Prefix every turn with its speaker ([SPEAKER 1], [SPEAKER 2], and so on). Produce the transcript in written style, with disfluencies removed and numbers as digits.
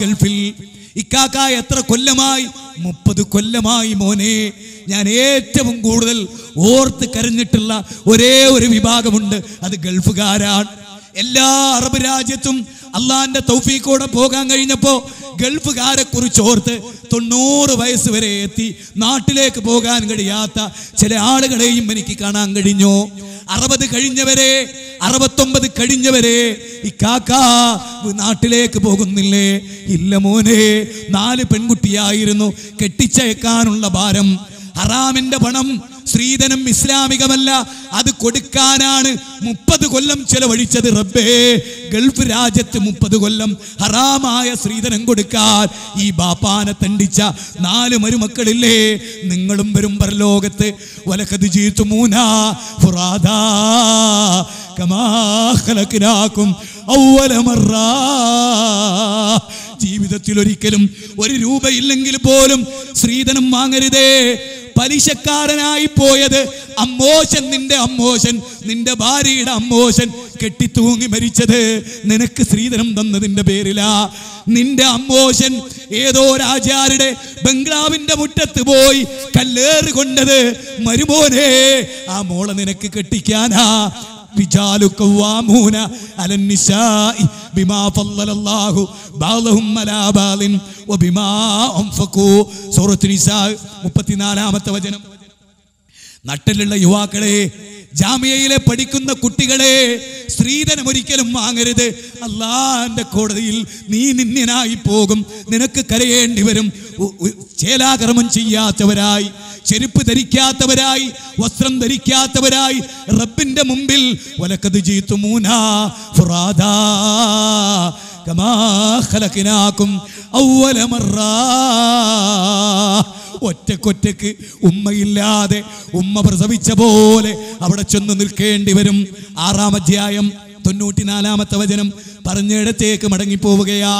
[SPEAKER 1] ഗൾഫിൽ ഇക്കാക്ക എത്ര കൊല്ലമായി? 30 കൊല്ലമായി മോനെ. ഞാൻ ഏറ്റവും കൂടുതൽ ഓർത്ത് കരഞ്ഞിട്ടുള്ള ഒരേ ഒരു വിഭാഗമുണ്ട്, അത് ഗൾഫുകാരാണ്. എല്ലാ അറബ് രാജ്യത്തും അള്ളാന്റെ തൗഫീഖോടെ പോകാൻ കഴിഞ്ഞപ്പോ ഗൾഫുകാരെ കുറിച്ച് ഓർത്ത് 90 വയസ്സ് വരെ എത്തി നാട്ടിലേക്ക് പോകാൻ കഴിയാത്ത ചില ആളുകളെയും എനിക്ക് കാണാൻ കഴിഞ്ഞു. 60 കഴിഞ്ഞവരെ, 69 കഴിഞ്ഞവരെ ഇക്കാക്ക നാട്ടിലേക്ക് പോകുന്നില്ലേ? ഇല്ല മോനെ, 4 പെൺകുട്ടിയായിരുന്നു, കെട്ടിച്ചയക്കാനുള്ള ഭാരം. ഹറാമിന്റെ പണം, സ്ത്രീധനം ഇസ്ലാമികമല്ല, അത് കൊടുക്കാനാണ് 30 കൊല്ലം ചെലവഴിച്ചത്. റബ്ബേ, ഗൾഫ് രാജ്യത്ത് 30 കൊല്ലം ഹറാമായ സ്ത്രീധനം കൊടുക്കാൻ ഈ ബാപ്പാനെ തണ്ടിച്ച 4 മരുമക്കളില്ലേ? നിങ്ങളും വരും പരലോകത്ത്. വലഖദ് ജീതുമൂനാ ഫുറാദാ കമാ ഖലഖനാകും അവ്വല മറ. ജീവിതത്തിൽ ഒരിക്കലും 1 രൂപ ഇല്ലെങ്കിൽ പോലും സ്ത്രീധനം വാങ്ങരുതേ. പലിശക്കാരനായി പോയത് അമ്മോശൻ, നിന്റെ അമ്മോശൻ, നിന്റെ ഭാര്യയുടെ അമ്മോശൻ കെട്ടിത്തൂങ്ങി മരിച്ചത് നിനക്ക് സ്ത്രീധനം തന്നതിന്റെ പേരിലാ. നിന്റെ അമ്മോശൻ ഏതോ രാജാരുടെ ബംഗ്ലാവിന്റെ മുറ്റത്ത് പോയി കല്ലേറ് കൊണ്ടത് മരുമോനെ ആ മോളെ നിനക്ക് കെട്ടിക്കാനാ. റിജാലു ഖവ്വാമൂന അലൻ നിസാഇ ബിമാ ഫളലല്ലാഹു ബഅദഹും അലാ ബഅദിൻ വബിമാ അൻഫഖൂ. സൂറത്തുൽ നിസാ 34-ാമത്തെ വചനം. നട്ടിലുള്ള യുവാക്കളെ, ജാമിയയിലെ പഠിക്കുന്ന കുട്ടികളെ, സ്ത്രീധനം ഒരിക്കലും വാങ്ങരുത്. അള്ളാന്റെ കോടതിയിൽ നീ നിന്ദ്യനായി പോകും, നിനക്ക് കരയേണ്ടി വരും. ചേലാകർമ്മം ചെയ്യാത്തവരായി, ചെരുപ്പ് ധരിക്കാത്തവരായി, വസ്ത്രം ധരിക്കാത്തവരായി റബ്ബിന്റെ മുമ്പിൽ വലഖദ് ജീതുമൂനാ ഫുറാദാ കമാ ഖലഖനാകും അവ്വല മറ. ഒറ്റക്കൊറ്റക്ക്, ഉമ്മയില്ലാതെ, ഉമ്മ പ്രസവിച്ച പോലെ അവിടെ ചെന്ന് നിൽക്കേണ്ടി വരും. 6-ാം അധ്യായം 94-ാമത്തെ വചനം പറഞ്ഞിടത്തേക്ക് മടങ്ങിപ്പോവുകയാ.